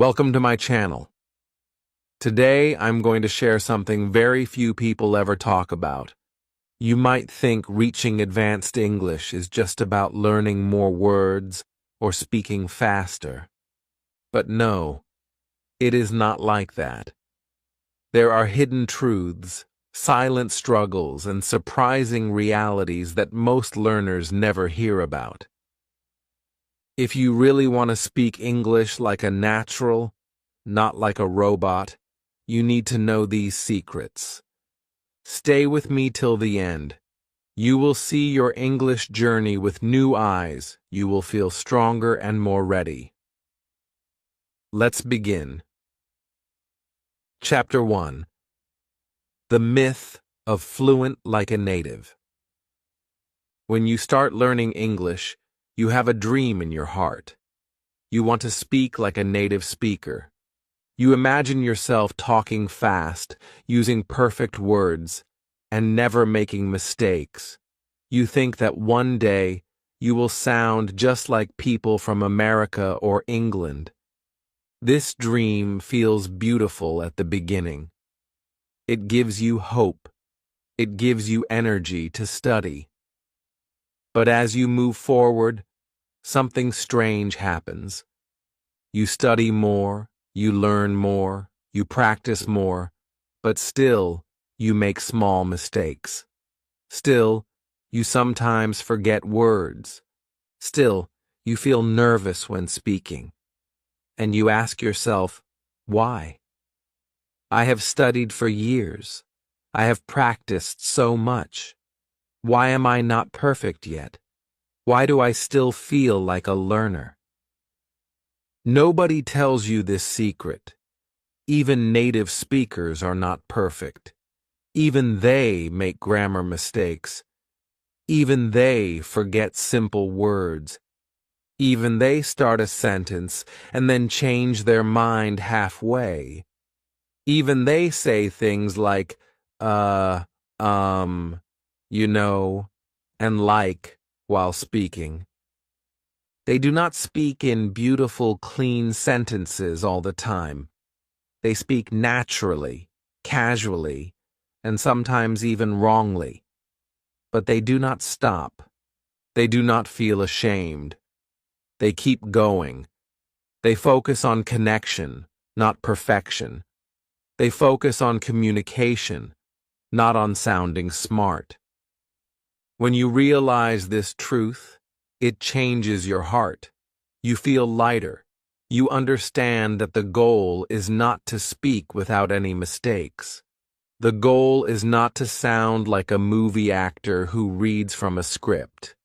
Welcome to my channel. Today I'm going to share something very few people ever talk about. You might think reaching advanced English is just about learning more words or speaking faster. But no, it is not like that. There are hidden truths, silent struggles, and surprising realities that most learners never hear about. If you really want to speak English like a natural, not like a robot, you need to know these secrets. Stay with me till the end. You will see your English journey with new eyes. You will feel stronger and more ready. Let's begin. Chapter 1. The Myth of Fluent Like a Native. When you start learning English, you have a dream in your heart. You want to speak like a native speaker. You imagine yourself talking fast, using perfect words, and never making mistakes. You think that one day you will sound just like people from America or England. This dream feels beautiful at the beginning. It gives you hope. It gives you energy to study. But as you move forward, something strange happens. You study more, you learn more, you practice more, but still, you make small mistakes. Still, you sometimes forget words. Still, you feel nervous when speaking. And you ask yourself, why? I have studied for years. I have practiced so much. Why am I not perfect yet? Why do I still feel like a learner? Nobody tells you this secret. Even native speakers are not perfect. Even they make grammar mistakes. Even they forget simple words. Even they start a sentence and then change their mind halfway. Even they say things like, you know, and like, while speaking. They do not speak in beautiful, clean sentences all the time. They speak naturally, casually, and sometimes even wrongly. But they do not stop. They do not feel ashamed. They keep going. They focus on connection, not perfection. They focus on communication, not on sounding smart. When you realize this truth, it changes your heart. You feel lighter. You understand that the goal is not to speak without any mistakes. The goal is not to sound like a movie actor who reads from a script.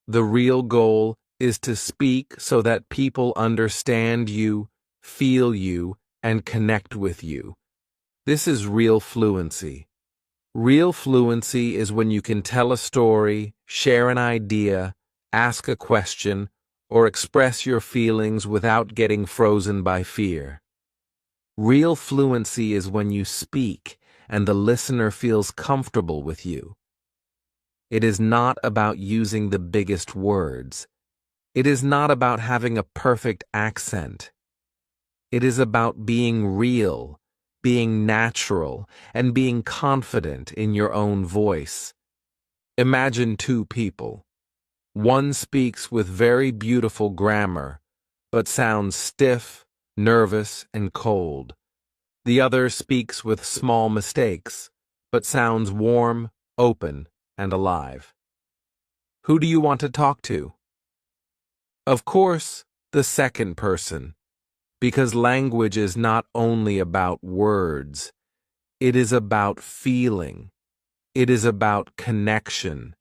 The real goal is to speak so that people understand you, feel you, and connect with you. This is real fluency. Real fluency is when you can tell a story, share an idea, ask a question, or express your feelings without getting frozen by fear. Real fluency is when you speak and the listener feels comfortable with you. It is not about using the biggest words. It is not about having a perfect accent. It is about being real, being natural, and being confident in your own voice. Imagine two people. One speaks with very beautiful grammar, but sounds stiff, nervous, and cold. The other speaks with small mistakes, but sounds warm, open, and alive. Who do you want to talk to? Of course, the second person. Because language is not only about words. It is about feeling. It is about connection.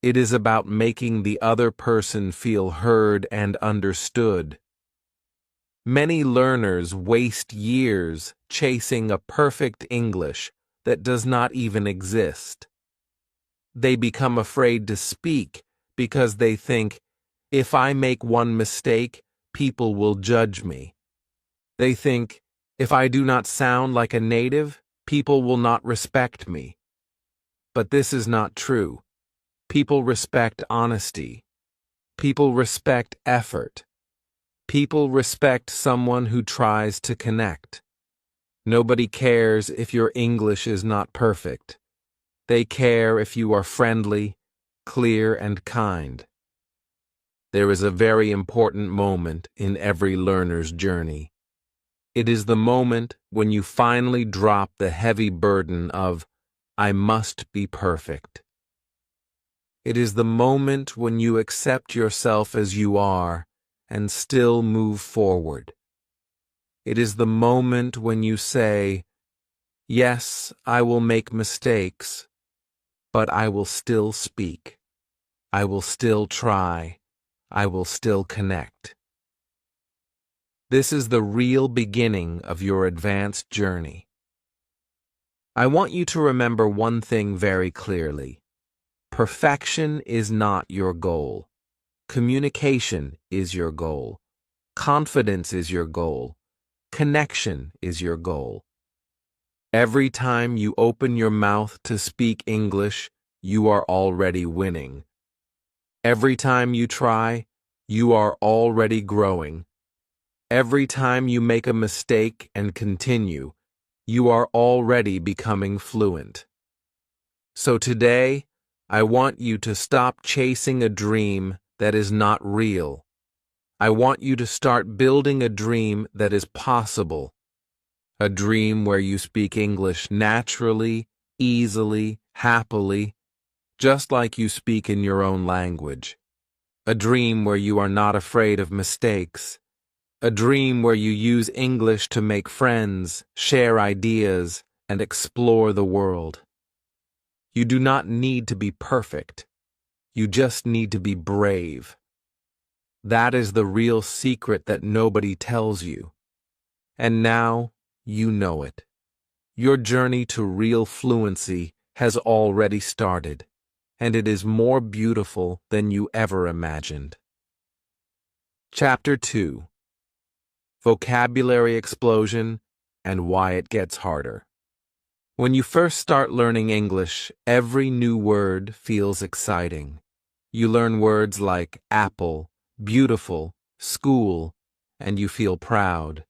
It is about making the other person feel heard and understood. Many learners waste years chasing a perfect English that does not even exist. They become afraid to speak because they think, if I make one mistake, people will judge me. They think, if I do not sound like a native, people will not respect me. But this is not true. People respect honesty. People respect effort. People respect someone who tries to connect. Nobody cares if your English is not perfect. They care if you are friendly, clear, and kind. There is a very important moment in every learner's journey. It is the moment when you finally drop the heavy burden of, "I must be perfect." It is the moment when you accept yourself as you are and still move forward. It is the moment when you say, "Yes, I will make mistakes, but I will still speak. I will still try. I will still connect." This is the real beginning of your advanced journey. I want you to remember one thing very clearly. Perfection is not your goal. Communication is your goal. Confidence is your goal. Connection is your goal. Every time you open your mouth to speak English, you are already winning. Every time you try, you are already growing. Every time you make a mistake and continue, you are already becoming fluent. So today, I want you to stop chasing a dream that is not real. I want you to start building a dream that is possible. A dream where you speak English naturally, easily, happily, just like you speak in your own language. A dream where you are not afraid of mistakes. A dream where you use English to make friends, share ideas, and explore the world. You do not need to be perfect. You just need to be brave. That is the real secret that nobody tells you. And now you know it. Your journey to real fluency has already started, and it is more beautiful than you ever imagined. Chapter 2: Vocabulary Explosion and Why It Gets Harder. When you first start learning English, every new word feels exciting. You learn words like apple, beautiful, school, and you feel proud.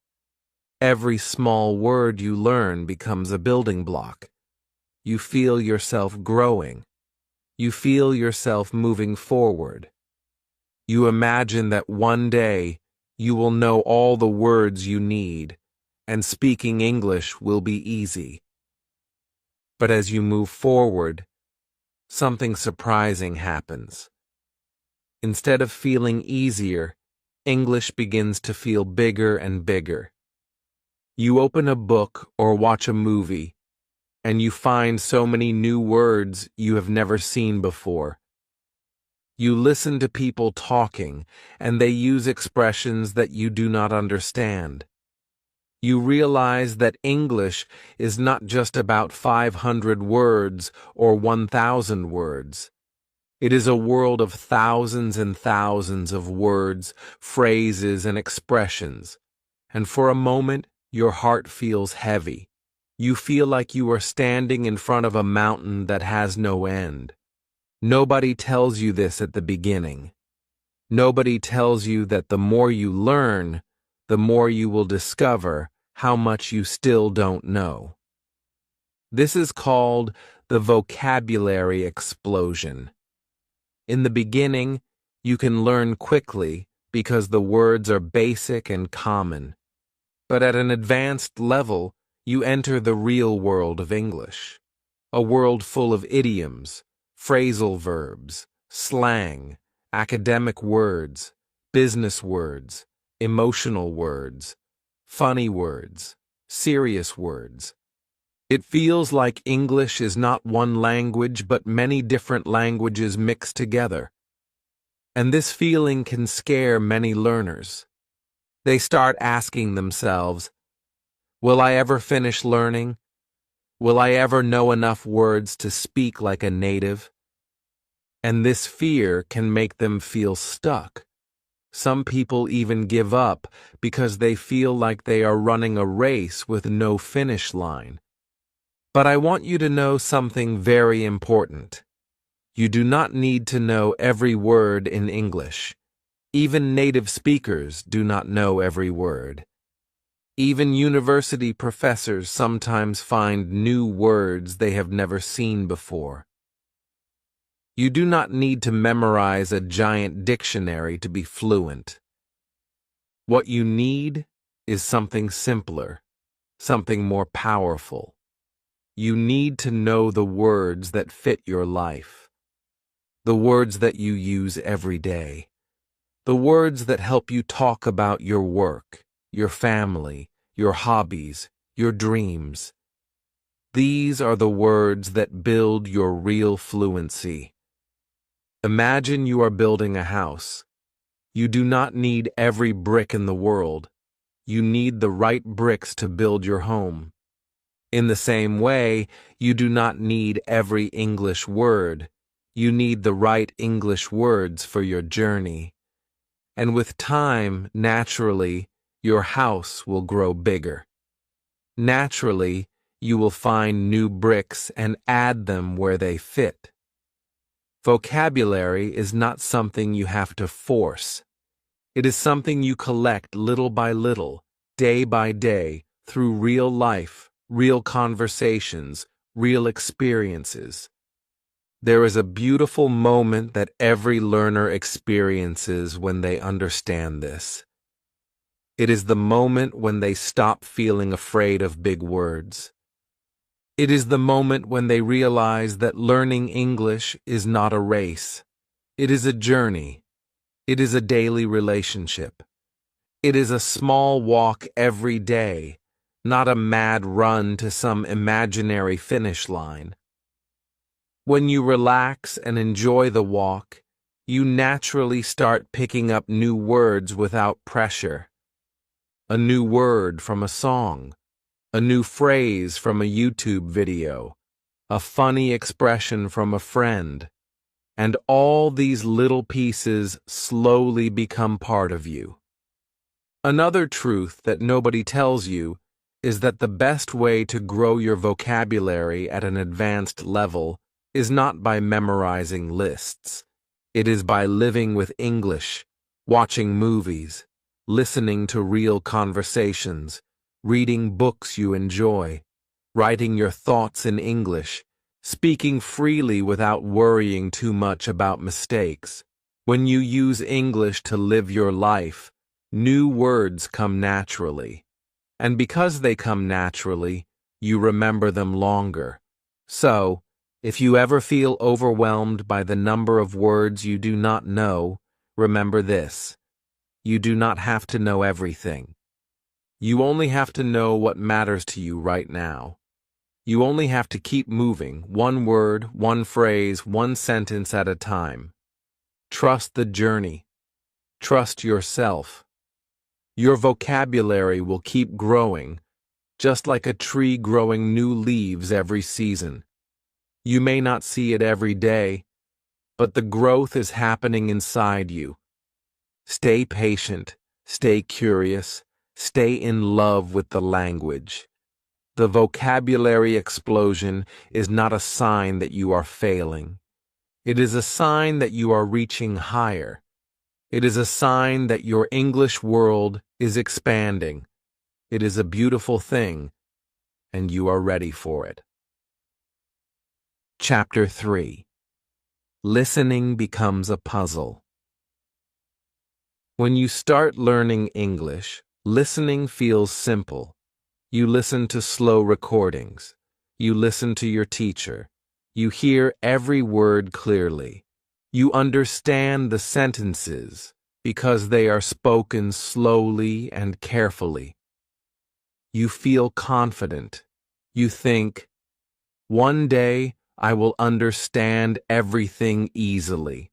Every small word you learn becomes a building block. You feel yourself growing. You feel yourself moving forward. You imagine that one day you will know all the words you need, and speaking English will be easy. But as you move forward, something surprising happens. Instead of feeling easier, English begins to feel bigger and bigger. You open a book or watch a movie, and you find so many new words you have never seen before. You listen to people talking, and they use expressions that you do not understand. You realize that English is not just about 500 words or 1,000 words. It is a world of thousands and thousands of words, phrases, and expressions. And for a moment, your heart feels heavy. You feel like you are standing in front of a mountain that has no end. Nobody tells you this at the beginning. Nobody tells you that the more you learn, the more you will discover how much you still don't know. This is called the vocabulary explosion. In the beginning, you can learn quickly because the words are basic and common. But at an advanced level, you enter the real world of English, a world full of idioms, phrasal verbs, slang, academic words, business words, emotional words, funny words, serious words. It feels like English is not one language but many different languages mixed together. And this feeling can scare many learners. They start asking themselves, will I ever finish learning? Will I ever know enough words to speak like a native? And this fear can make them feel stuck. Some people even give up because they feel like they are running a race with no finish line. But I want you to know something very important. You do not need to know every word in English. Even native speakers do not know every word. Even university professors sometimes find new words they have never seen before. You do not need to memorize a giant dictionary to be fluent. What you need is something simpler, something more powerful. You need to know the words that fit your life, the words that you use every day, the words that help you talk about your work, your family, your hobbies, your dreams. These are the words that build your real fluency. Imagine you are building a house. You do not need every brick in the world. You need the right bricks to build your home. In the same way, you do not need every English word. You need the right English words for your journey. And with time, naturally, your house will grow bigger. Naturally, you will find new bricks and add them where they fit. Vocabulary is not something you have to force. It is something you collect little by little, day by day, through real life, real conversations, real experiences. There is a beautiful moment that every learner experiences when they understand this. It is the moment when they stop feeling afraid of big words. It is the moment when they realize that learning English is not a race. It is a journey. It is a daily relationship. It is a small walk every day, not a mad run to some imaginary finish line. When you relax and enjoy the walk, you naturally start picking up new words without pressure. A new word from a song, a new phrase from a YouTube video, a funny expression from a friend, and all these little pieces slowly become part of you. Another truth that nobody tells you is that the best way to grow your vocabulary at an advanced level is not by memorizing lists. It is by living with English, watching movies, listening to real conversations, reading books you enjoy, writing your thoughts in English, speaking freely without worrying too much about mistakes. When you use English to live your life, new words come naturally. And because they come naturally, you remember them longer. So, if you ever feel overwhelmed by the number of words you do not know, remember this. You do not have to know everything. You only have to know what matters to you right now. You only have to keep moving, one word, one phrase, one sentence at a time. Trust the journey. Trust yourself. Your vocabulary will keep growing, just like a tree growing new leaves every season. You may not see it every day, but the growth is happening inside you. Stay patient, stay curious, stay in love with the language. The vocabulary explosion is not a sign that you are failing. It is a sign that you are reaching higher. It is a sign that your English world is expanding. It is a beautiful thing, and you are ready for it. Chapter 3. Listening becomes a puzzle. When you start learning English, listening feels simple. You listen to slow recordings. You listen to your teacher. You hear every word clearly. You understand the sentences because they are spoken slowly and carefully. You feel confident. You think, one day I will understand everything easily.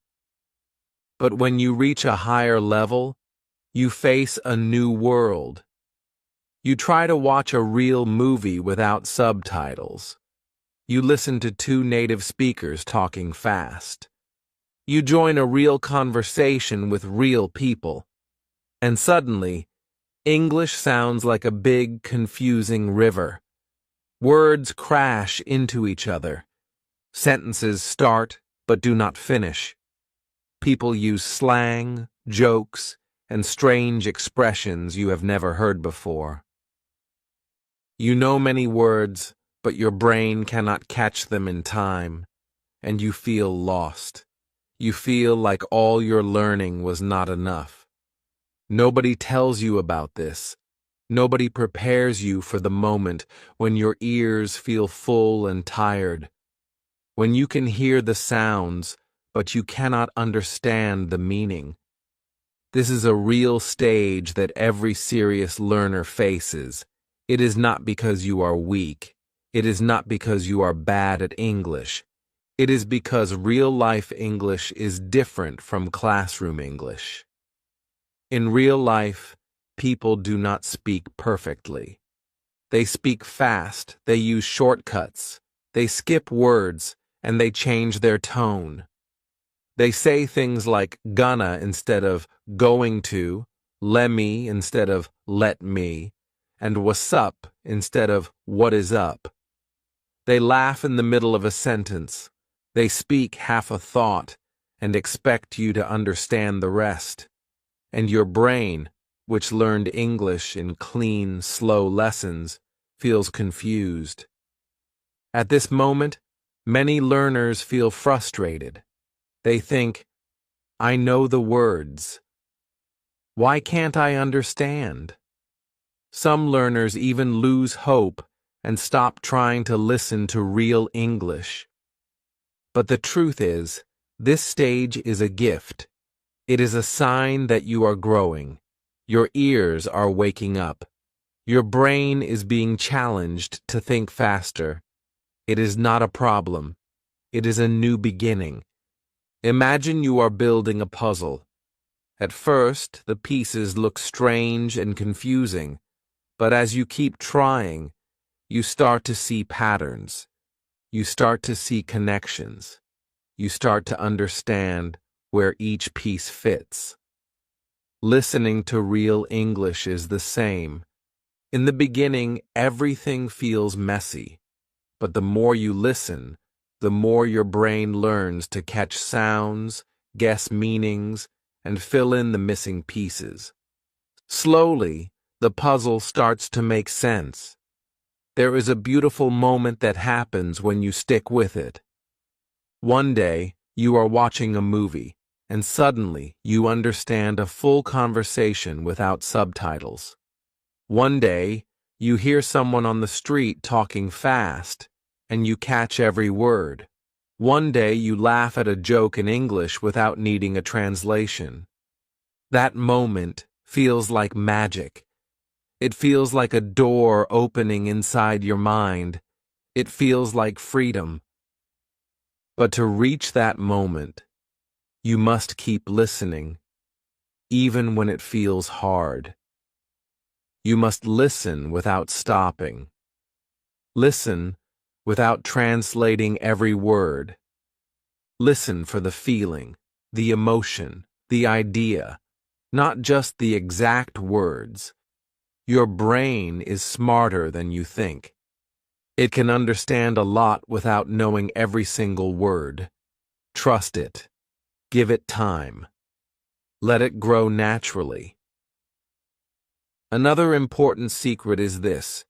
But when you reach a higher level, you face a new world. You try to watch a real movie without subtitles. You listen to two native speakers talking fast. You join a real conversation with real people. And suddenly, English sounds like a big, confusing river. Words crash into each other. Sentences start but do not finish. People use slang, jokes, and strange expressions you have never heard before. You know many words, but your brain cannot catch them in time, and you feel lost. You feel like all your learning was not enough. Nobody tells you about this. Nobody prepares you for the moment when your ears feel full and tired, when you can hear the sounds, but you cannot understand the meaning. This is a real stage that every serious learner faces. It is not because you are weak. It is not because you are bad at English. It is because real-life English is different from classroom English. In real life, people do not speak perfectly. They speak fast, they use shortcuts, they skip words, and they change their tone. They say things like gonna instead of going to, lemme instead of let me, and what's up instead of what is up. They laugh in the middle of a sentence. They speak half a thought and expect you to understand the rest. And your brain, which learned English in clean, slow lessons, feels confused. At this moment, many learners feel frustrated. They think, I know the words. Why can't I understand? Some learners even lose hope and stop trying to listen to real English. But the truth is, this stage is a gift. It is a sign that you are growing. Your ears are waking up. Your brain is being challenged to think faster. It is not a problem. It is a new beginning. Imagine you are building a puzzle. At first, the pieces look strange and confusing, but as you keep trying, you start to see patterns. You start to see connections. You start to understand where each piece fits. Listening to real English is the same. In the beginning, everything feels messy, but the more you listen, the more your brain learns to catch sounds, guess meanings, and fill in the missing pieces. Slowly, the puzzle starts to make sense. There is a beautiful moment that happens when you stick with it. One day, you are watching a movie, and suddenly you understand a full conversation without subtitles. One day, you hear someone on the street talking fast, and you catch every word. One day, you laugh at a joke in English without needing a translation. That moment feels like magic. It feels like a door opening inside your mind. It feels like freedom. But to reach that moment, you must keep listening, even when it feels hard. You must listen without stopping. Listen without translating every word. Listen for the feeling, the emotion, the idea, not just the exact words. Your brain is smarter than you think. It can understand a lot without knowing every single word. Trust it. Give it time. Let it grow naturally. Another important secret is this: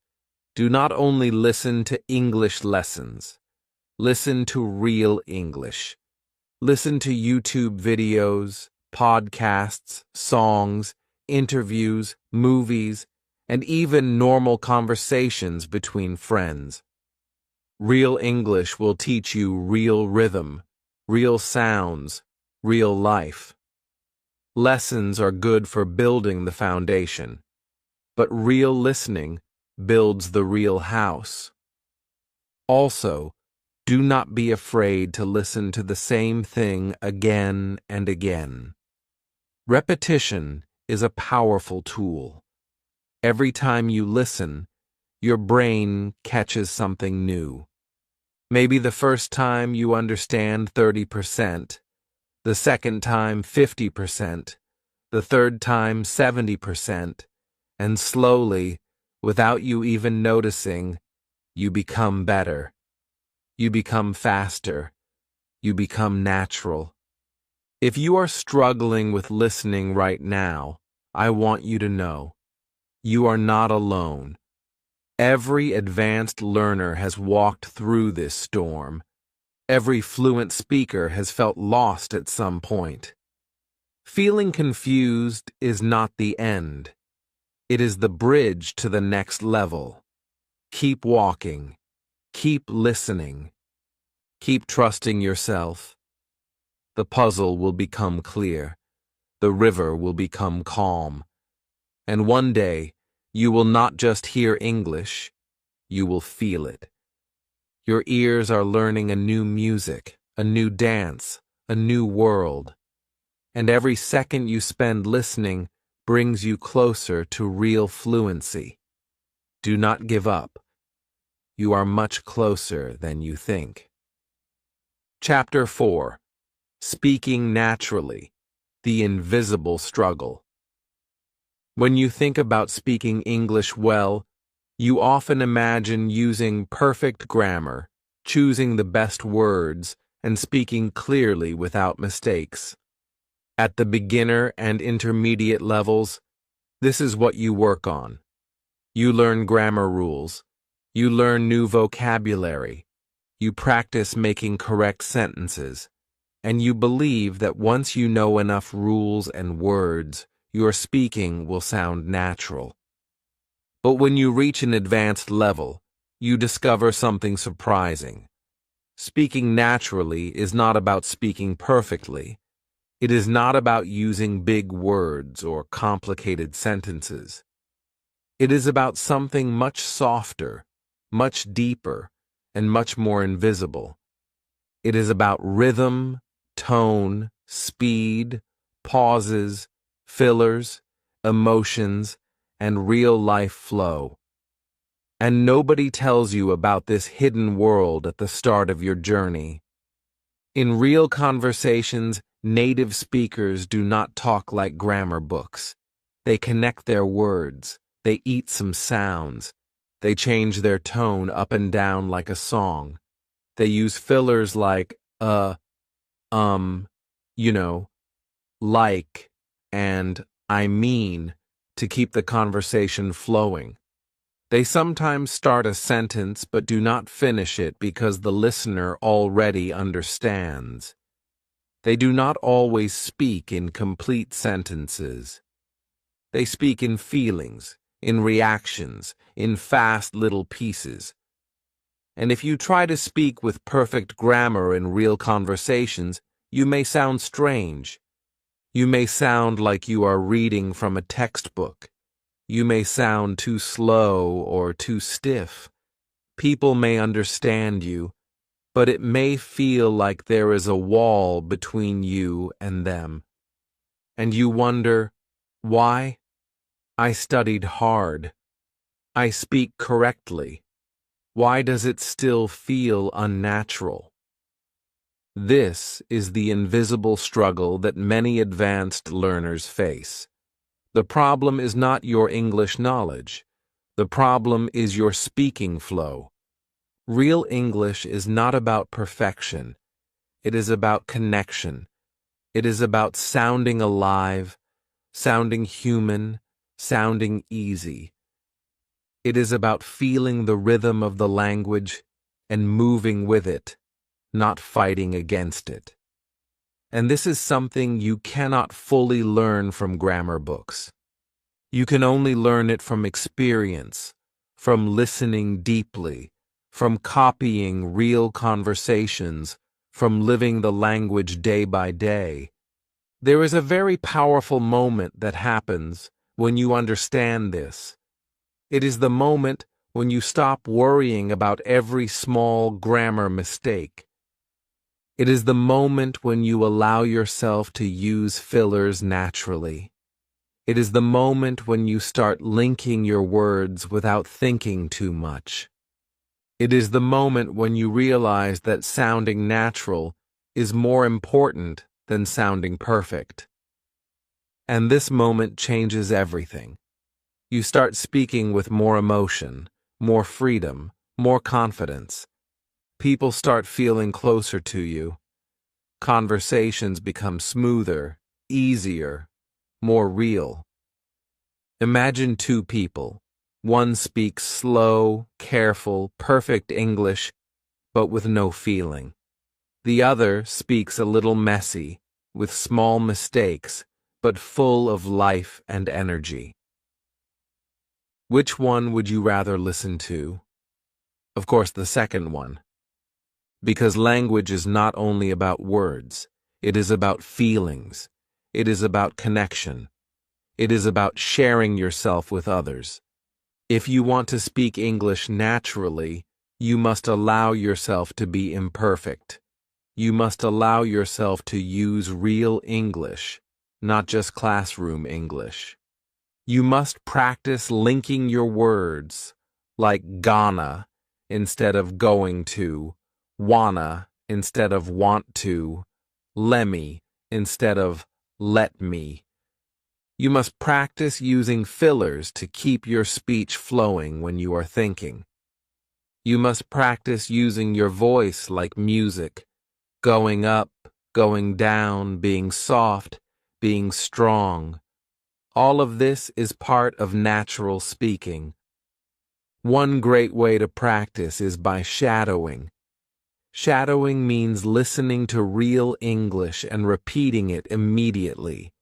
do not only listen to English lessons. Listen to real English. Listen to YouTube videos, podcasts, songs, interviews, movies, and even normal conversations between friends. Real English will teach you real rhythm, real sounds, real life. Lessons are good for building the foundation, but real listening builds the real house. Also, do not be afraid to listen to the same thing again and again. Repetition is a powerful tool. Every time you listen, your brain catches something new. Maybe the first time you understand 30%, the second time 50%, the third time 70%, and slowly, without you even noticing, you become better. You become faster. You become natural. If you are struggling with listening right now, I want you to know you are not alone. Every advanced learner has walked through this storm. Every fluent speaker has felt lost at some point. Feeling confused is not the end. It is the bridge to the next level. Keep walking. Keep listening. Keep trusting yourself. The puzzle will become clear. The river will become calm. And one day, you will not just hear English, you will feel it. Your ears are learning a new music, a new dance, a new world. And every second you spend listening brings you closer to real fluency. Do not give up. You are much closer than you think. Chapter 4. Speaking Naturally, the Invisible Struggle. When you think about speaking English well, you often imagine using perfect grammar, choosing the best words, and speaking clearly without mistakes. At the beginner and intermediate levels, this is what you work on. You learn grammar rules. You learn new vocabulary. You practice making correct sentences. And you believe that once you know enough rules and words, your speaking will sound natural. But when you reach an advanced level, you discover something surprising. Speaking naturally is not about speaking perfectly. It is not about using big words or complicated sentences. It is about something much softer, much deeper, and much more invisible. It is about rhythm, tone, speed, pauses, fillers, emotions, and real-life flow. And nobody tells you about this hidden world at the start of your journey. In real conversations, native speakers do not talk like grammar books. They connect their words. They eat some sounds. They change their tone up and down like a song. They use fillers like like, and I mean to keep the conversation flowing. They sometimes start a sentence but do not finish it because the listener already understands. They do not always speak in complete sentences. They speak in feelings, in reactions, in fast little pieces. And if you try to speak with perfect grammar in real conversations, you may sound strange. You may sound like you are reading from a textbook. You may sound too slow or too stiff. People may understand you, but it may feel like there is a wall between you and them. And you wonder, why? I studied hard. I speak correctly. Why does it still feel unnatural? This is the invisible struggle that many advanced learners face. The problem is not your English knowledge. The problem is your speaking flow. Real English is not about perfection. It is about connection. It is about sounding alive, sounding human, sounding easy. It is about feeling the rhythm of the language and moving with it, not fighting against it. And this is something you cannot fully learn from grammar books. You can only learn it from experience, from listening deeply, from copying real conversations, from living the language day by day. There is a very powerful moment that happens when you understand this. It is the moment when you stop worrying about every small grammar mistake. It is the moment when you allow yourself to use fillers naturally. It is the moment when you start linking your words without thinking too much. It is the moment when you realize that sounding natural is more important than sounding perfect. And this moment changes everything. You start speaking with more emotion, more freedom, more confidence. People start feeling closer to you. Conversations become smoother, easier, more real. Imagine two people. One speaks slow, careful, perfect English, but with no feeling. The other speaks a little messy, with small mistakes, but full of life and energy. Which one would you rather listen to? Of course, the second one. Because language is not only about words, it is about feelings. It is about connection. It is about sharing yourself with others. If you want to speak English naturally, you must allow yourself to be imperfect. You must allow yourself to use real English, not just classroom English. You must practice linking your words, like gonna instead of going to, wanna instead of want to, lemme instead of let me. You must practice using fillers to keep your speech flowing when you are thinking. You must practice using your voice like music, going up, going down, being soft, being strong. All of this is part of natural speaking. One great way to practice is by shadowing. Shadowing means listening to real English and repeating it immediately,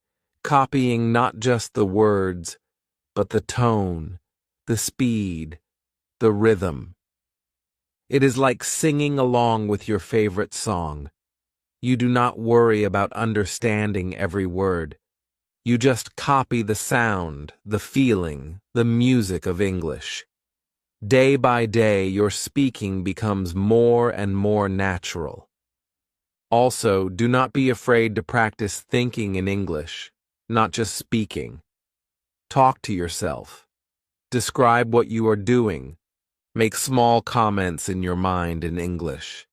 copying not just the words, but the tone, the speed, the rhythm. It is like singing along with your favorite song. You do not worry about understanding every word. You just copy the sound, the feeling, the music of English. Day by day, your speaking becomes more and more natural. Also, do not be afraid to practice thinking in English, not just speaking. Talk to yourself. Describe what you are doing. Make small comments in your mind in English.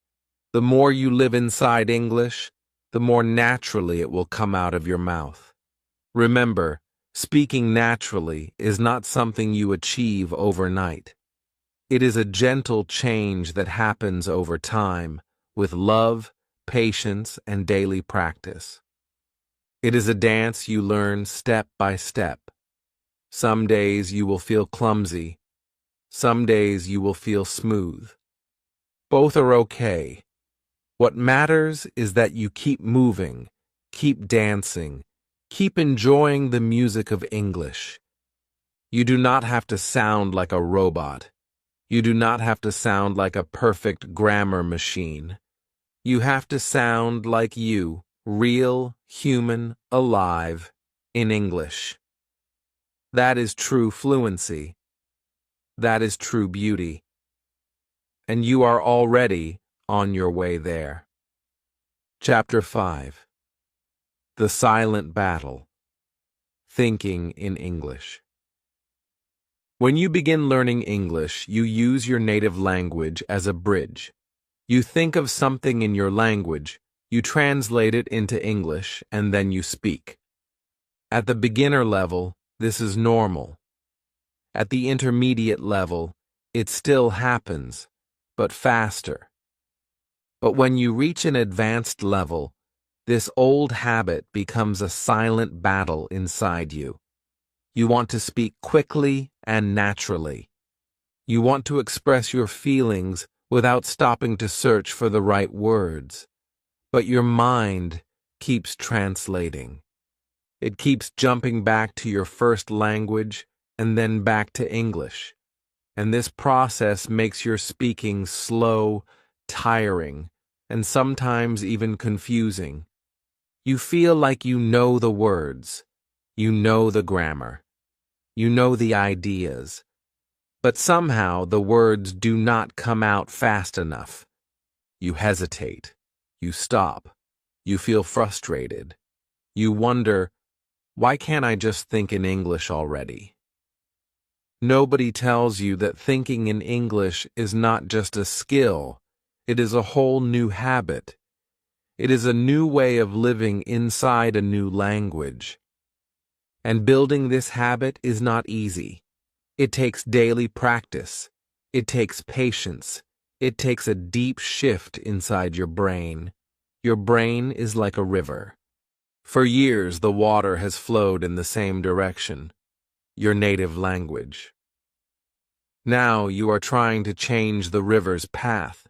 The more you live inside English, the more naturally it will come out of your mouth. Remember, speaking naturally is not something you achieve overnight. It is a gentle change that happens over time, with love, patience, and daily practice. It is a dance you learn step by step. Some days you will feel clumsy. Some days you will feel smooth. Both are okay. What matters is that you keep moving, keep dancing, keep enjoying the music of English. You do not have to sound like a robot. You do not have to sound like a perfect grammar machine. You have to sound like you, real, human, alive, in English. That is true fluency. That is true beauty. And you are already on your way there. Chapter 5. The Silent Battle. Thinking in English. When you begin learning English, you use your native language as a bridge. You think of something in your language, you translate it into English, and then you speak. At the beginner level, this is normal. At the intermediate level, it still happens, but faster. But when you reach an advanced level, this old habit becomes a silent battle inside you. You want to speak quickly and naturally. You want to express your feelings without stopping to search for the right words. But your mind keeps translating. It keeps jumping back to your first language and then back to English. And this process makes your speaking slow, tiring, and sometimes even confusing. You feel like you know the words, you know the grammar, you know the ideas, but somehow the words do not come out fast enough. You hesitate, you stop, you feel frustrated. You wonder, why can't I just think in English already? Nobody tells you that thinking in English is not just a skill, it is a whole new habit. It is a new way of living inside a new language. And building this habit is not easy. It takes daily practice. It takes patience. It takes a deep shift inside your brain. Your brain is like a river. For years, the water has flowed in the same direction, your native language. Now you are trying to change the river's path.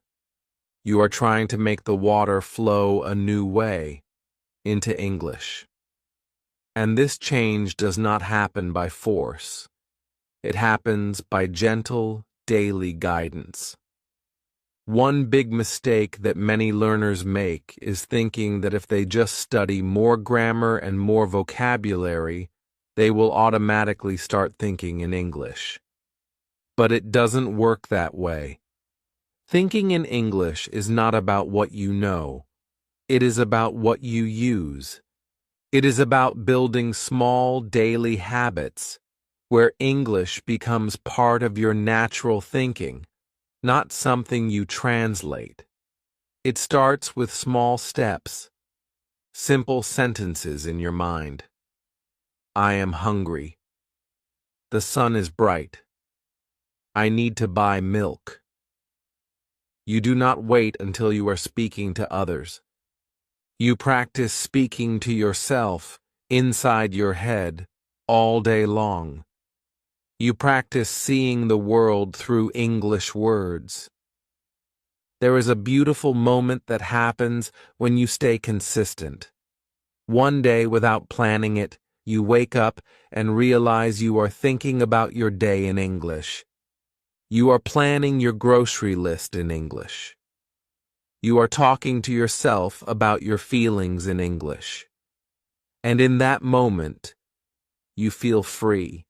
You are trying to make the water flow a new way, into English. And this change does not happen by force. It happens by gentle, daily guidance. One big mistake that many learners make is thinking that if they just study more grammar and more vocabulary, they will automatically start thinking in English. But it doesn't work that way. Thinking in English is not about what you know. It is about what you use. It is about building small daily habits where English becomes part of your natural thinking, not something you translate. It starts with small steps, simple sentences in your mind. I am hungry. The sun is bright. I need to buy milk. You do not wait until you are speaking to others. You practice speaking to yourself inside your head all day long. You practice seeing the world through English words. There is a beautiful moment that happens when you stay consistent. One day, without planning it, you wake up and realize you are thinking about your day in English. You are planning your grocery list in English. You are talking to yourself about your feelings in English. And in that moment, you feel free.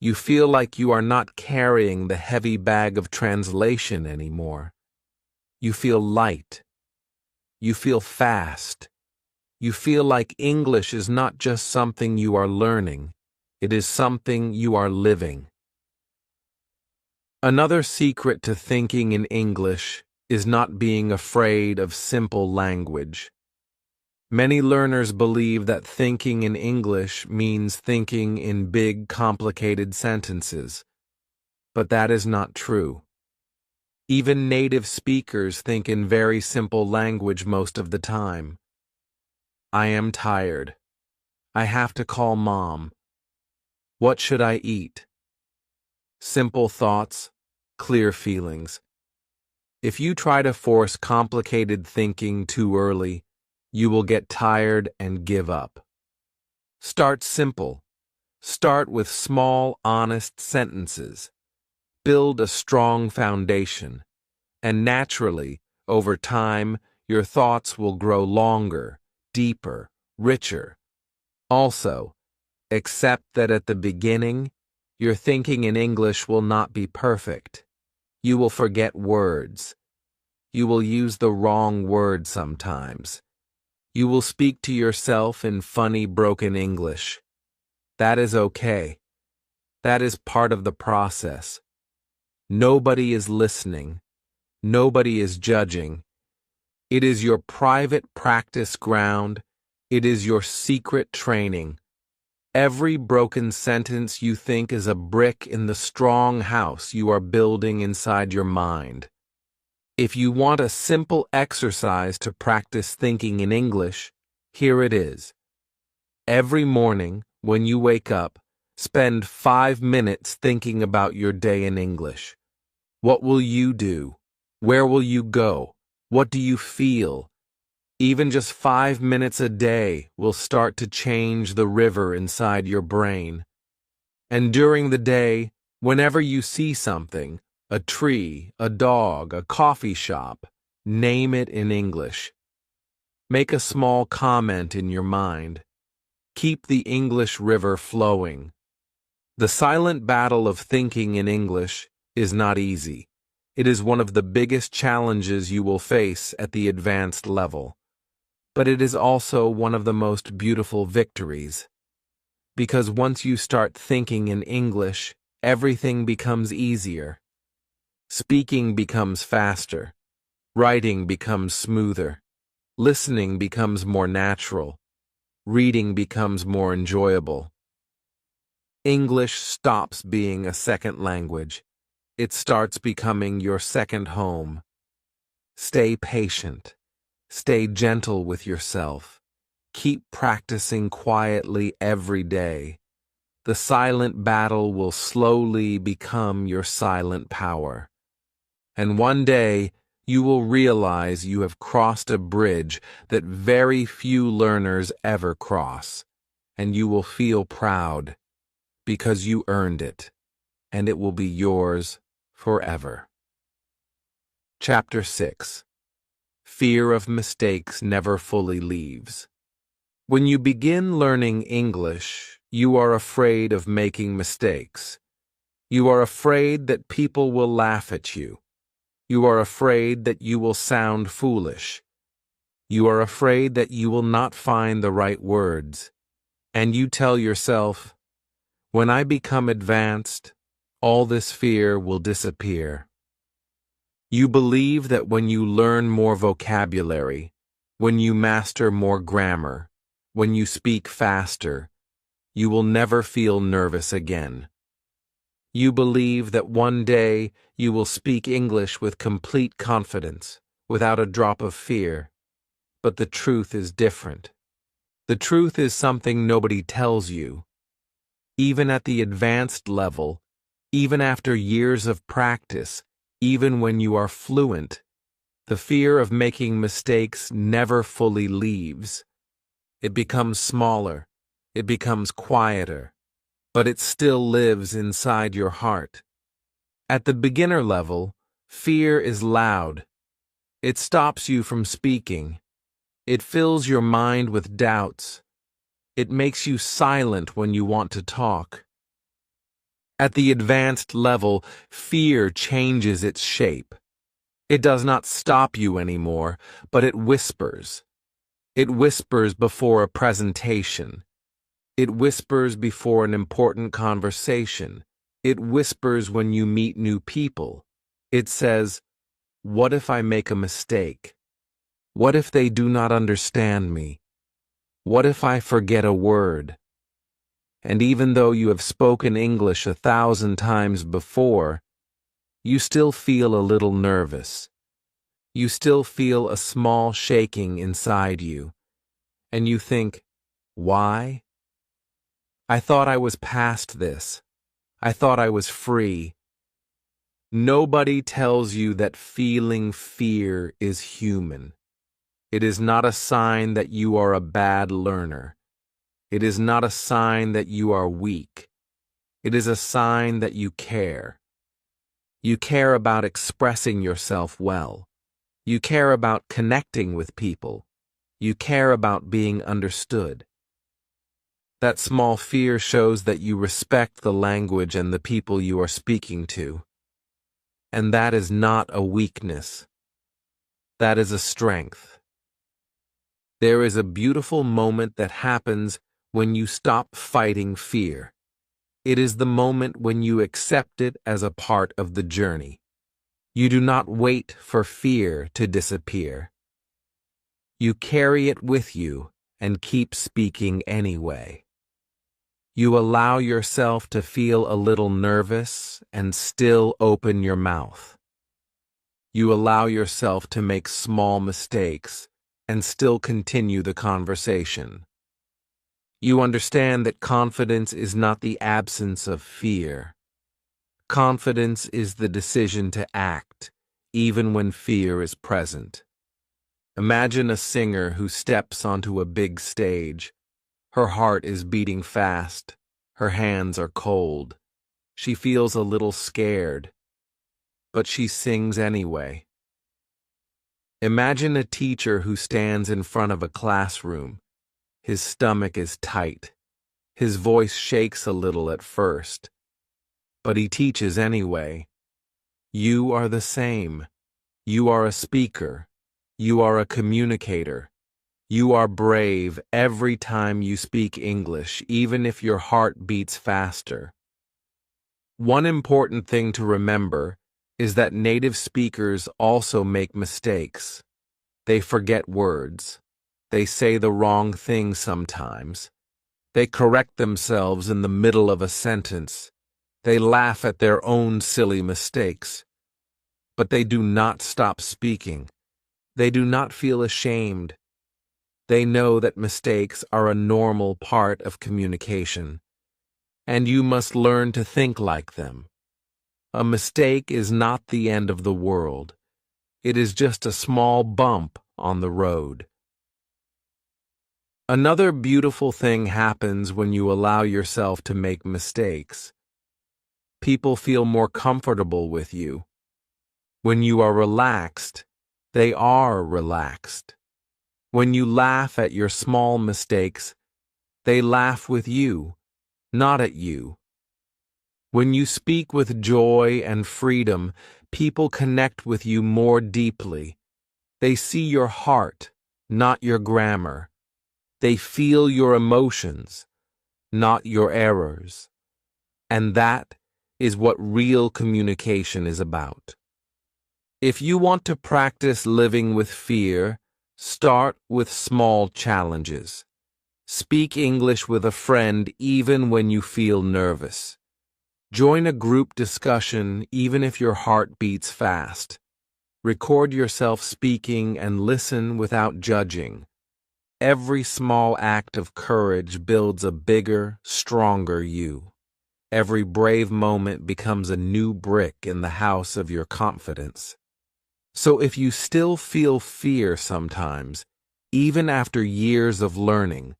You feel like you are not carrying the heavy bag of translation anymore. You feel light. You feel fast. You feel like English is not just something you are learning. It is something you are living. Another secret to thinking in English is not being afraid of simple language. Many learners believe that thinking in English means thinking in big, complicated sentences. But that is not true. Even native speakers think in very simple language most of the time. I am tired. I have to call Mom. What should I eat? Simple thoughts, clear feelings. If you try to force complicated thinking too early, you will get tired and give up. Start simple. Start with small, honest sentences. Build a strong foundation. And naturally, over time, your thoughts will grow longer, deeper, richer. Also, accept that at the beginning, your thinking in English will not be perfect. You will forget words. You will use the wrong word sometimes. You will speak to yourself in funny, broken English. That is okay. That is part of the process. Nobody is listening. Nobody is judging. It is your private practice ground. It is your secret training. Every broken sentence you think is a brick in the strong house you are building inside your mind. If you want a simple exercise to practice thinking in English, here it is. Every morning, when you wake up, spend 5 minutes thinking about your day in English. What will you do? Where will you go? What do you feel? Even just 5 minutes a day will start to change the river inside your brain. And during the day, whenever you see something, a tree, a dog, a coffee shop, name it in English. Make a small comment in your mind. Keep the English river flowing. The silent battle of thinking in English is not easy. It is one of the biggest challenges you will face at the advanced level. But it is also one of the most beautiful victories. Because once you start thinking in English, everything becomes easier. Speaking becomes faster. Writing becomes smoother. Listening becomes more natural. Reading becomes more enjoyable. English stops being a second language. It starts becoming your second home. Stay patient. Stay gentle with yourself. Keep practicing quietly every day. The silent battle will slowly become your silent power. And one day, you will realize you have crossed a bridge that very few learners ever cross, and you will feel proud because you earned it, and it will be yours forever. Chapter 6. Fear of mistakes never fully leaves. When you begin learning English, you are afraid of making mistakes. You are afraid that people will laugh at you. You are afraid that you will sound foolish. You are afraid that you will not find the right words. And you tell yourself, when I become advanced, all this fear will disappear. You believe that when you learn more vocabulary, when you master more grammar, when you speak faster, you will never feel nervous again. You believe that one day you will speak English with complete confidence, without a drop of fear. But the truth is different. The truth is something nobody tells you. Even at the advanced level, even after years of practice, even when you are fluent, the fear of making mistakes never fully leaves. It becomes smaller, it becomes quieter, but it still lives inside your heart. At the beginner level, fear is loud. It stops you from speaking. It fills your mind with doubts. It makes you silent when you want to talk. At the advanced level, fear changes its shape. It does not stop you anymore, but it whispers. It whispers before a presentation. It whispers before an important conversation. It whispers when you meet new people. It says, "What if I make a mistake? What if they do not understand me? What if I forget a word?" And even though you have spoken English 1,000 times before, you still feel a little nervous. You still feel a small shaking inside you. And you think, why? I thought I was past this. I thought I was free. Nobody tells you that feeling fear is human. It is not a sign that you are a bad learner. It is not a sign that you are weak. It is a sign that you care. You care about expressing yourself well. You care about connecting with people. You care about being understood. That small fear shows that you respect the language and the people you are speaking to. And that is not a weakness. That is a strength. There is a beautiful moment that happens when you stop fighting fear. It is the moment when you accept it as a part of the journey. You do not wait for fear to disappear. You carry it with you and keep speaking anyway. You allow yourself to feel a little nervous and still open your mouth. You allow yourself to make small mistakes and still continue the conversation. You understand that confidence is not the absence of fear. Confidence is the decision to act, even when fear is present. Imagine a singer who steps onto a big stage. Her heart is beating fast. Her hands are cold. She feels a little scared, but she sings anyway. Imagine a teacher who stands in front of a classroom. His stomach is tight. His voice shakes a little at first, but he teaches anyway. You are the same. You are a speaker. You are a communicator. You are brave every time you speak English, even if your heart beats faster. One important thing to remember is that native speakers also make mistakes. They forget words. They say the wrong thing sometimes. They correct themselves in the middle of a sentence. They laugh at their own silly mistakes. But they do not stop speaking. They do not feel ashamed. They know that mistakes are a normal part of communication, and you must learn to think like them. A mistake is not the end of the world. It is just a small bump on the road. Another beautiful thing happens when you allow yourself to make mistakes. People feel more comfortable with you. When you are relaxed, they are relaxed. When you laugh at your small mistakes, they laugh with you, not at you. When you speak with joy and freedom, people connect with you more deeply. They see your heart, not your grammar. They feel your emotions, not your errors. And that is what real communication is about. If you want to practice living with fear, start with small challenges. Speak English with a friend even when you feel nervous. Join a group discussion even if your heart beats fast. Record yourself speaking and listen without judging. Every small act of courage builds a bigger, stronger you. Every brave moment becomes a new brick in the house of your confidence. So if you still feel fear sometimes, even after years of learning,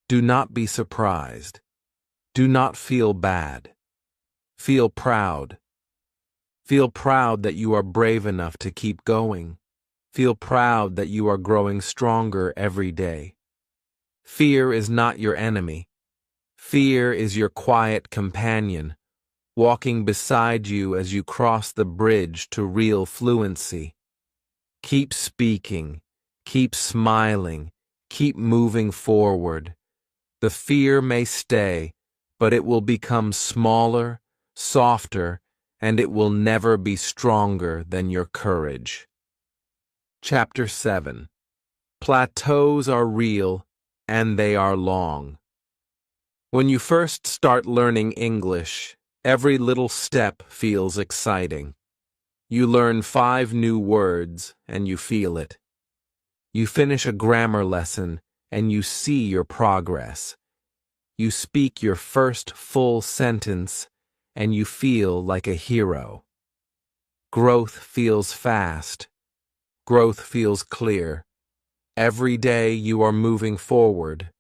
do not be surprised. Do not feel bad. Feel proud. Feel proud that you are brave enough to keep going. Feel proud that you are growing stronger every day. Fear is not your enemy. Fear is your quiet companion, walking beside you as you cross the bridge to real fluency. Keep speaking, keep smiling, keep moving forward. The fear may stay, but it will become smaller, softer, and it will never be stronger than your courage. Chapter 7. Plateaus are real, and they are long. When you first start learning English, every little step feels exciting. You learn 5 new words, and you feel it. You finish a grammar lesson, and you see your progress. You speak your first full sentence, and you feel like a hero. Growth feels fast. Growth feels clear. Every day you are moving forward.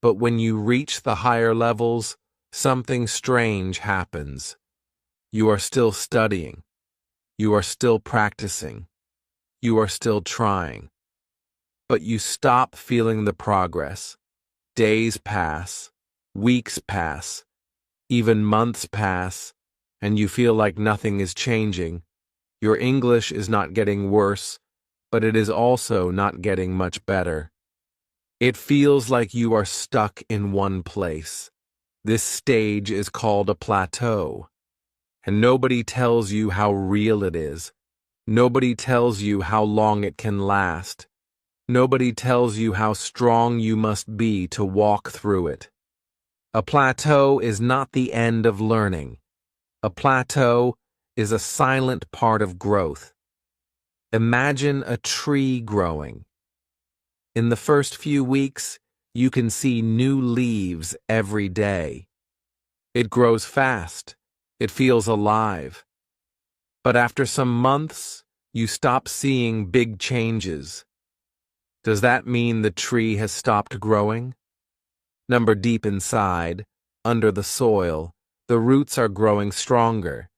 But when you reach the higher levels, something strange happens. You are still studying. You are still practicing. You are still trying. But you stop feeling the progress. Days pass. Weeks pass. Even months pass. And you feel like nothing is changing. Your English is not getting worse, but it is also not getting much better. It feels like you are stuck in one place. This stage is called a plateau. And nobody tells you how real it is. Nobody tells you how long it can last. Nobody tells you how strong you must be to walk through it. A plateau is not the end of learning. A plateau is a silent part of growth. Imagine a tree growing. In the first few weeks, you can see new leaves every day. It grows fast. It feels alive. But after some months, you stop seeing big changes. Does that mean the tree has stopped growing? Number deep inside, under the soil, the roots are growing stronger.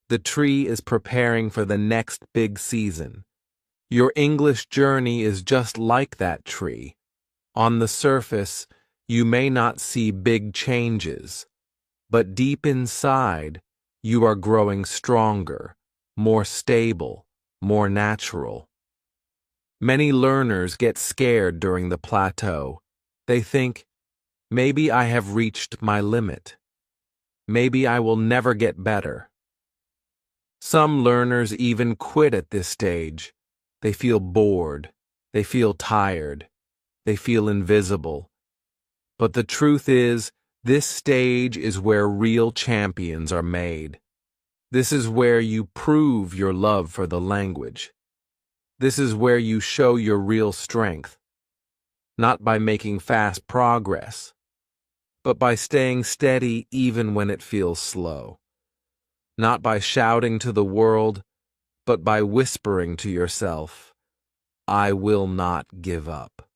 The tree is preparing for the next big season. Your English journey is just like that tree. On the surface, you may not see big changes, but deep inside, you are growing stronger, more stable, more natural. Many learners get scared during the plateau. They think, maybe I have reached my limit. Maybe I will never get better. Some learners even quit at this stage. They feel bored. They feel tired. They feel invisible. But the truth is, this stage is where real champions are made. This is where you prove your love for the language. This is where you show your real strength, not by making fast progress, but by staying steady even when it feels slow. Not by shouting to the world, but by whispering to yourself, I will not give up.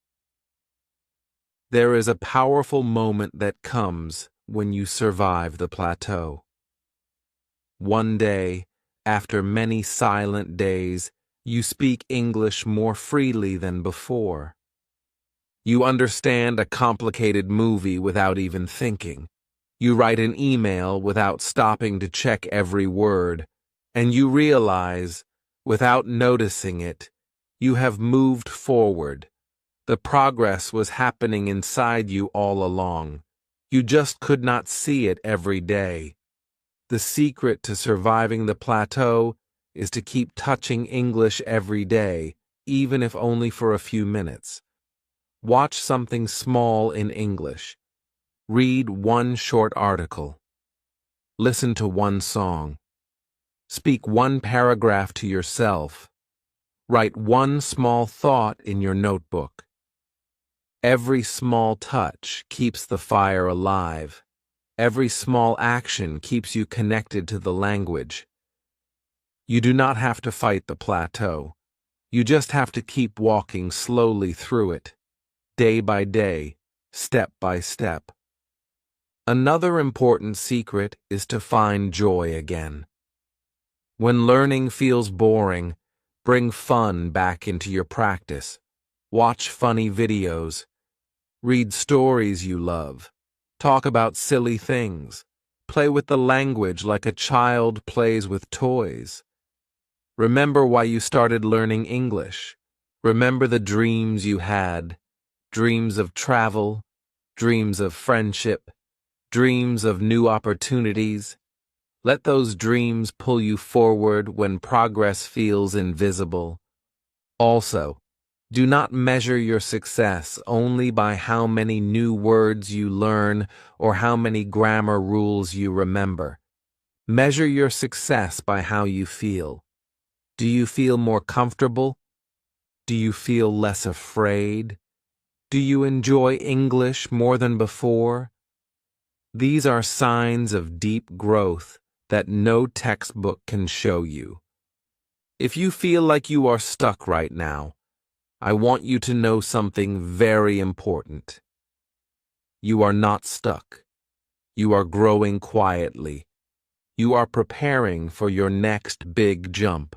There is a powerful moment that comes when you survive the plateau. One day, after many silent days, you speak English more freely than before. You understand a complicated movie without even thinking. You write an email without stopping to check every word, and you realize, without noticing it, you have moved forward. The progress was happening inside you all along. You just could not see it every day. The secret to surviving the plateau is to keep touching English every day, even if only for a few minutes. Watch something small in English. Read one short article. Listen to one song. Speak one paragraph to yourself. Write one small thought in your notebook. Every small touch keeps the fire alive. Every small action keeps you connected to the language. You do not have to fight the plateau. You just have to keep walking slowly through it, day by day, step by step. Another important secret is to find joy again. When learning feels boring, bring fun back into your practice. Watch funny videos. Read stories you love. Talk about silly things. Play with the language like a child plays with toys. Remember why you started learning English. Remember the dreams you had. Dreams of travel, dreams of friendship, dreams of new opportunities. Let those dreams pull you forward when progress feels invisible. Also, do not measure your success only by how many new words you learn or how many grammar rules you remember. Measure your success by how you feel. Do you feel more comfortable? Do you feel less afraid? Do you enjoy English more than before? These are signs of deep growth that no textbook can show you. If you feel like you are stuck right now, I want you to know something very important. You are not stuck. You are growing quietly. You are preparing for your next big jump.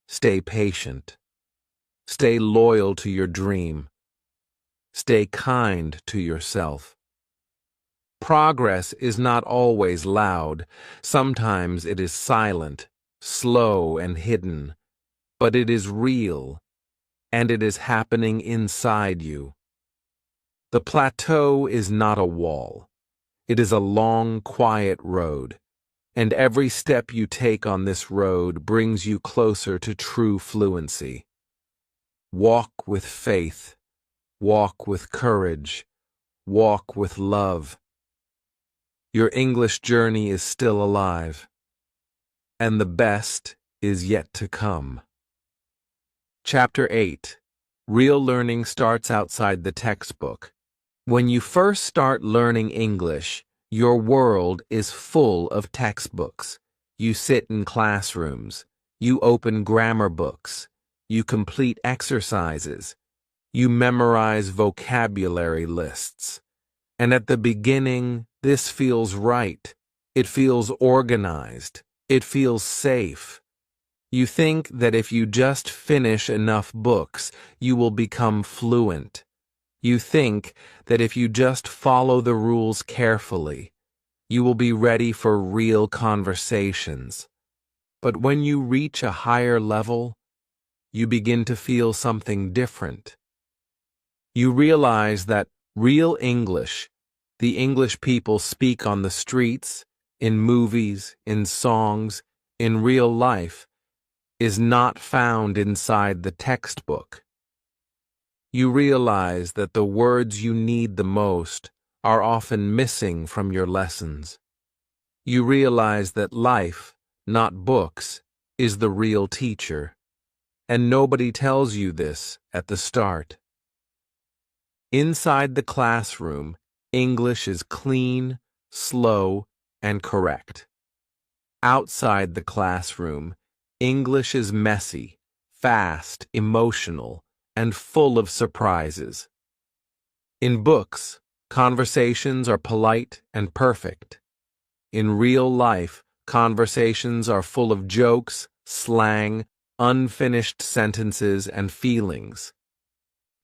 Stay patient. Stay loyal to your dream. Stay kind to yourself. Progress is not always loud. Sometimes it is silent, slow, and hidden. But it is real, and it is happening inside you. The plateau is not a wall. It is a long, quiet road, and every step you take on this road brings you closer to true fluency. Walk with faith. Walk with courage. Walk with love. Your English journey is still alive, and the best is yet to come. Chapter 8. Real learning starts outside the textbook. When you first start learning English, your world is full of textbooks. You sit in classrooms. You open grammar books. You complete exercises. You memorize vocabulary lists. And at the beginning, this feels right. It feels organized. It feels safe. You think that if you just finish enough books, you will become fluent. You think that if you just follow the rules carefully, you will be ready for real conversations. But when you reach a higher level, you begin to feel something different. You realize that real English, the English people speak on the streets, in movies, in songs, in real life, is not found inside the textbook. You realize that the words you need the most are often missing from your lessons. You realize that life, not books, is the real teacher. and nobody tells you this at the start. Inside the classroom, English is clean, slow, and correct. Outside the classroom, English is messy, fast, emotional, and full of surprises. In books, conversations are polite and perfect. In real life, conversations are full of jokes, slang, unfinished sentences, and feelings.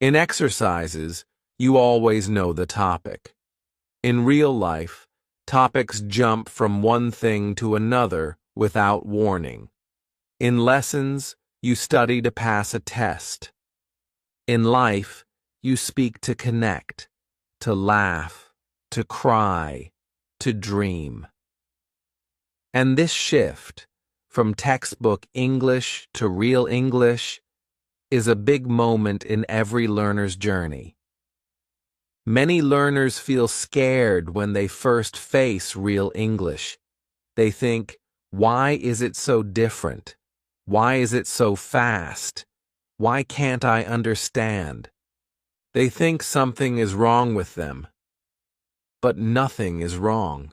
In exercises, you always know the topic. In real life, topics jump from one thing to another without warning. In lessons, you study to pass a test. In life, you speak to connect, to laugh, to cry, to dream. And this shift, from textbook English to real English, is a big moment in every learner's journey. Many learners feel scared when they first face real English. They think, why is it so different? Why is it so fast? Why can't I understand? They think something is wrong with them. But nothing is wrong.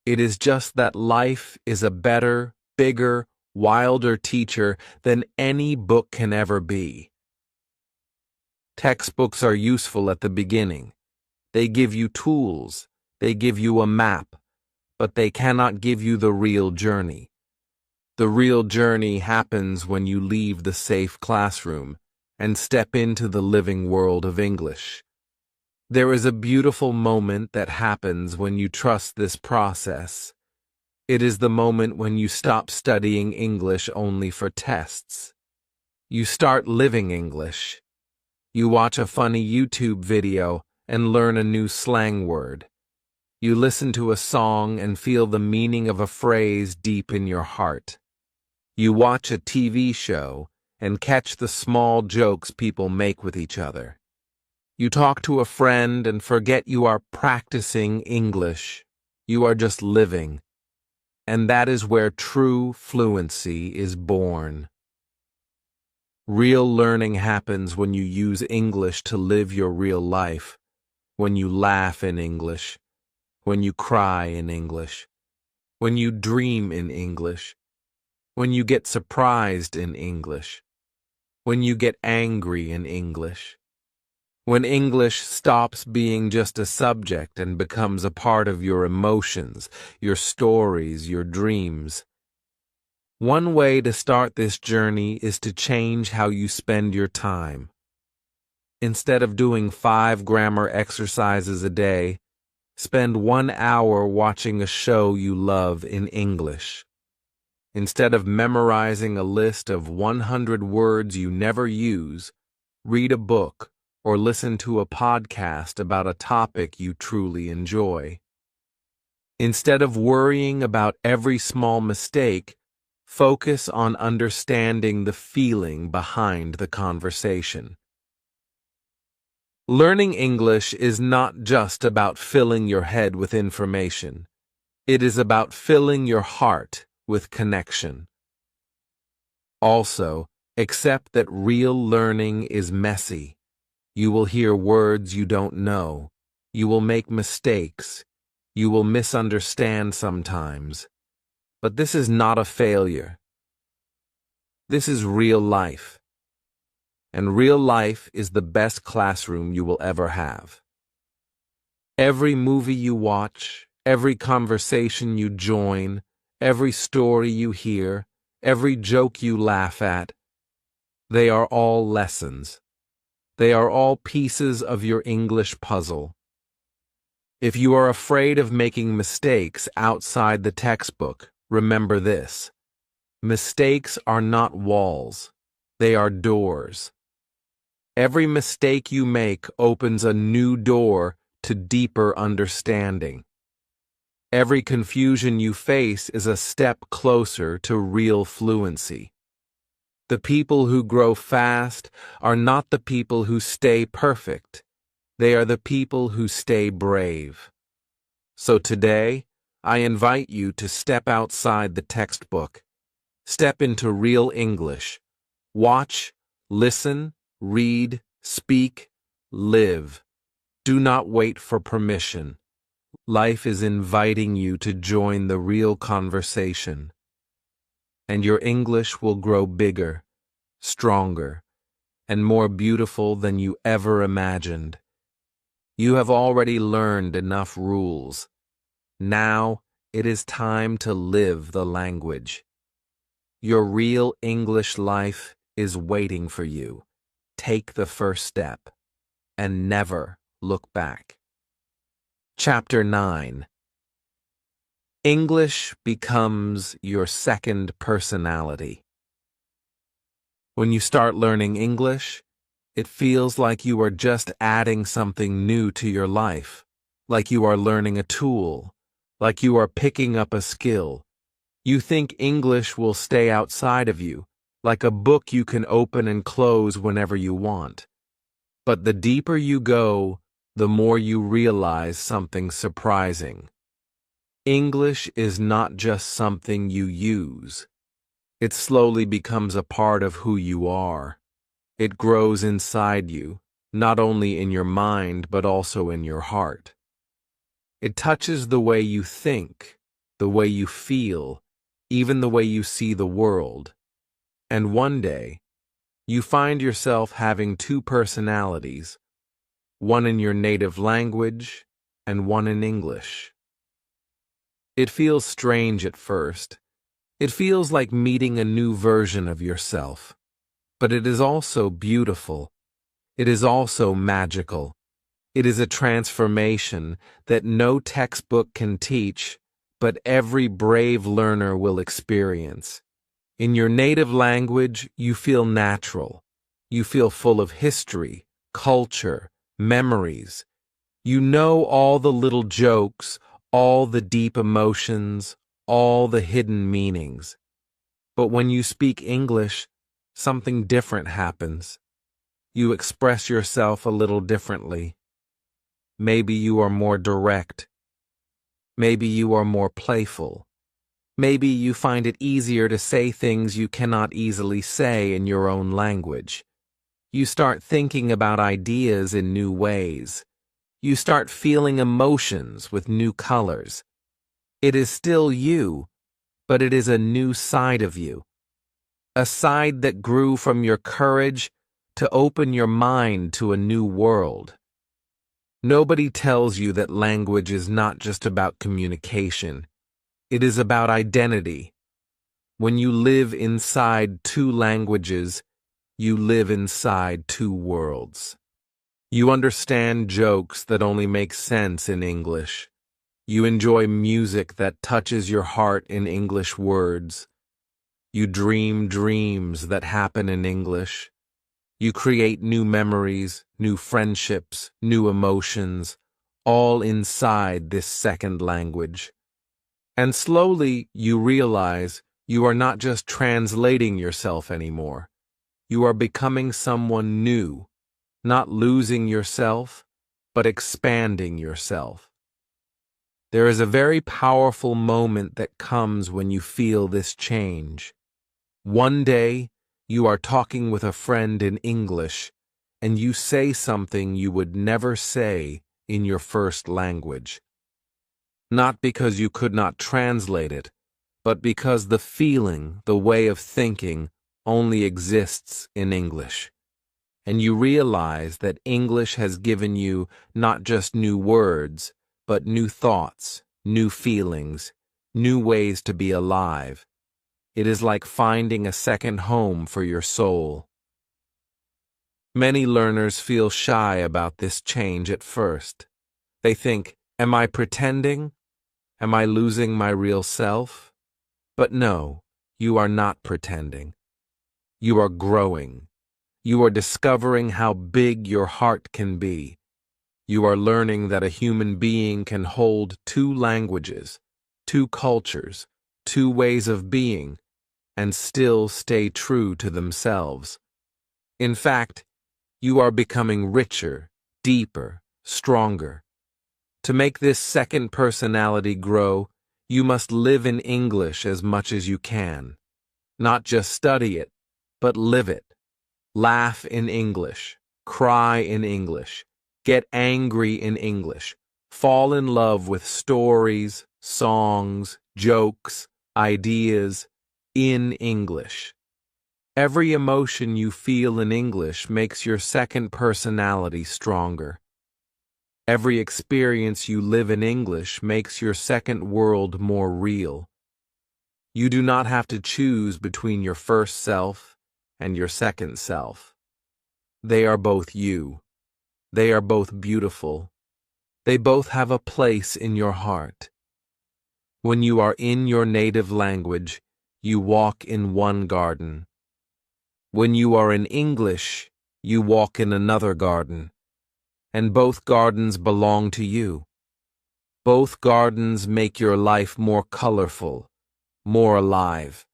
It is just that life is a better, bigger, wilder teacher than any book can ever be. Textbooks are useful at the beginning. They give you tools, they give you a map, but they cannot give you the real journey. The real journey happens when you leave the safe classroom and step into the living world of English. There is a beautiful moment that happens when you trust this process. It is the moment when you stop studying English only for tests. You start living English. You watch a funny YouTube video and learn a new slang word. You listen to a song and feel the meaning of a phrase deep in your heart. You watch a TV show and catch the small jokes people make with each other. You talk to a friend and forget you are practicing English. You are just living. And that is where true fluency is born. Real learning happens when you use English to live your real life, when you laugh in English, when you cry in English, when you dream in English, when you get surprised in English, when you get angry in English, when English stops being just a subject and becomes a part of your emotions, your stories, your dreams. One way to start this journey is to change how you spend your time. Instead of doing 5 grammar exercises a day, spend 1 hour watching a show you love in English. Instead of memorizing a list of 100 words you never use, read a book or listen to a podcast about a topic you truly enjoy. Instead of worrying about every small mistake, focus on understanding the feeling behind the conversation. Learning English is not just about filling your head with information. It is about filling your heart with connection. Also, accept that real learning is messy. You will hear words you don't know. You will make mistakes. You will misunderstand sometimes. But this is not a failure. This is real life. And real life is the best classroom you will ever have. Every movie you watch, every conversation you join, every story you hear, every joke you laugh at, they are all lessons. They are all pieces of your English puzzle. If you are afraid of making mistakes outside the textbook, remember this. Mistakes are not walls. They are doors. Every mistake you make opens a new door to deeper understanding. Every confusion you face is a step closer to real fluency. The people who grow fast are not the people who stay perfect. They are the people who stay brave. So today, I invite you to step outside the textbook. Step into real English. Watch, listen, read, speak, live. Do not wait for permission. Life is inviting you to join the real conversation. And your English will grow bigger, stronger, and more beautiful than you ever imagined. You have already learned enough rules. Now it is time to live the language. Your real English life is waiting for you. Take the first step and never look back. Chapter 9. English becomes your second personality. When you start learning English, it feels like you are just adding something new to your life, like you are learning a tool, like you are picking up a skill. You think English will stay outside of you, like a book you can open and close whenever you want. But the deeper you go, the more you realize something surprising. English is not just something you use. It slowly becomes a part of who you are. It grows inside you, not only in your mind but also in your heart. It touches the way you think, the way you feel, even the way you see the world. And one day, you find yourself having two personalities, one in your native language and one in English. It feels strange at first. It feels like meeting a new version of yourself. But it is also beautiful. It is also magical. It is a transformation that no textbook can teach, but every brave learner will experience. In your native language, you feel natural. You feel full of history, culture, memories. You know all the little jokes, all the deep emotions, all the hidden meanings. But when you speak English, something different happens. You express yourself a little differently. Maybe you are more direct. Maybe you are more playful. Maybe you find it easier to say things you cannot easily say in your own language. You start thinking about ideas in new ways. You start feeling emotions with new colors. It is still you, but it is a new side of you. A side that grew from your courage to open your mind to a new world. Nobody tells you that language is not just about communication. It is about identity. When you live inside two languages, you live inside two worlds. You understand jokes that only make sense in English. You enjoy music that touches your heart in English words. You dream dreams that happen in English. You create new memories, new friendships, new emotions, all inside this second language. And slowly you realize you are not just translating yourself anymore. You are becoming someone new, not losing yourself, but expanding yourself. There is a very powerful moment that comes when you feel this change. One day, you are talking with a friend in English, and you say something you would never say in your first language. Not because you could not translate it, but because the feeling, the way of thinking, only exists in English. And you realize that English has given you not just new words, but new thoughts, new feelings, new ways to be alive. It is like finding a second home for your soul. Many learners feel shy about this change at first. They think, am I pretending? Am I losing my real self? But no, you are not pretending. You are growing. You are discovering how big your heart can be. You are learning that a human being can hold two languages, two cultures, two ways of being, and still stay true to themselves. In fact, you are becoming richer, deeper, stronger. To make this second personality grow, you must live in English as much as you can. Not just study it, but live it. Laugh in English. Cry in English. Get angry in English. Fall in love with stories, songs, jokes, ideas in English. Every emotion you feel in English makes your second personality stronger. Every experience you live in English makes your second world more real. You do not have to choose between your first self and your second self. They are both you. They are both beautiful. They both have a place in your heart. When you are in your native language, you walk in one garden. When you are in English, you walk in another garden. And both gardens belong to you. Both gardens make your life more colorful, more alive.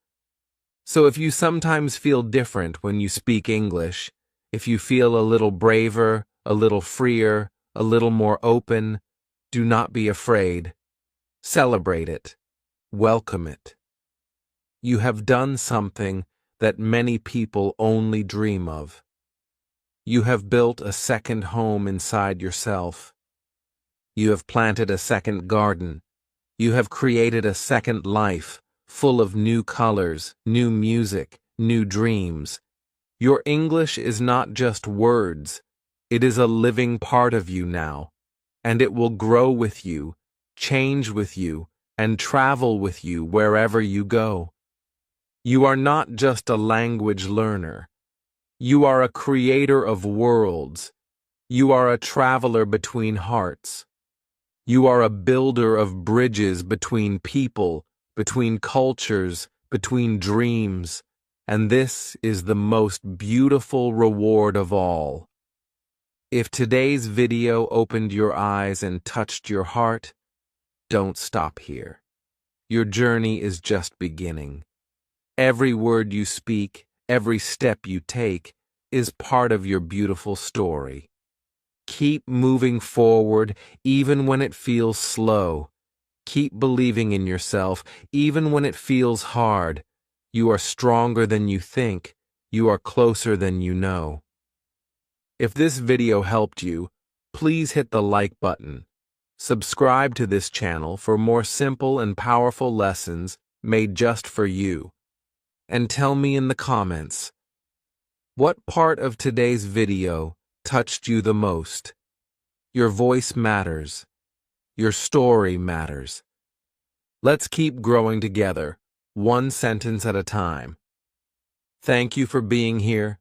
So if you sometimes feel different when you speak English, if you feel a little braver, a little freer, a little more open, do not be afraid. Celebrate it. Welcome it. You have done something that many people only dream of. You have built a second home inside yourself. You have planted a second garden. You have created a second life, full of new colors, new music, new dreams. Your English is not just words. It is a living part of you now, and it will grow with you, change with you, and travel with you wherever you go. You are not just a language learner. You are a creator of worlds. You are a traveler between hearts. You are a builder of bridges between people, between cultures, between dreams. And this is the most beautiful reward of all. If today's video opened your eyes and touched your heart, don't stop here. Your journey is just beginning. Every word you speak, every step you take, is part of your beautiful story. Keep moving forward even when it feels slow. Keep believing in yourself even when it feels hard. You are stronger than you think. You are closer than you know. If this video helped you, please hit the like button. Subscribe to this channel for more simple and powerful lessons made just for you. And tell me in the comments, what part of today's video touched you the most? Your voice matters. Your story matters. Let's keep growing together, one sentence at a time. Thank you for being here.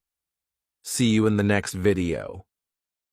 See you in the next video.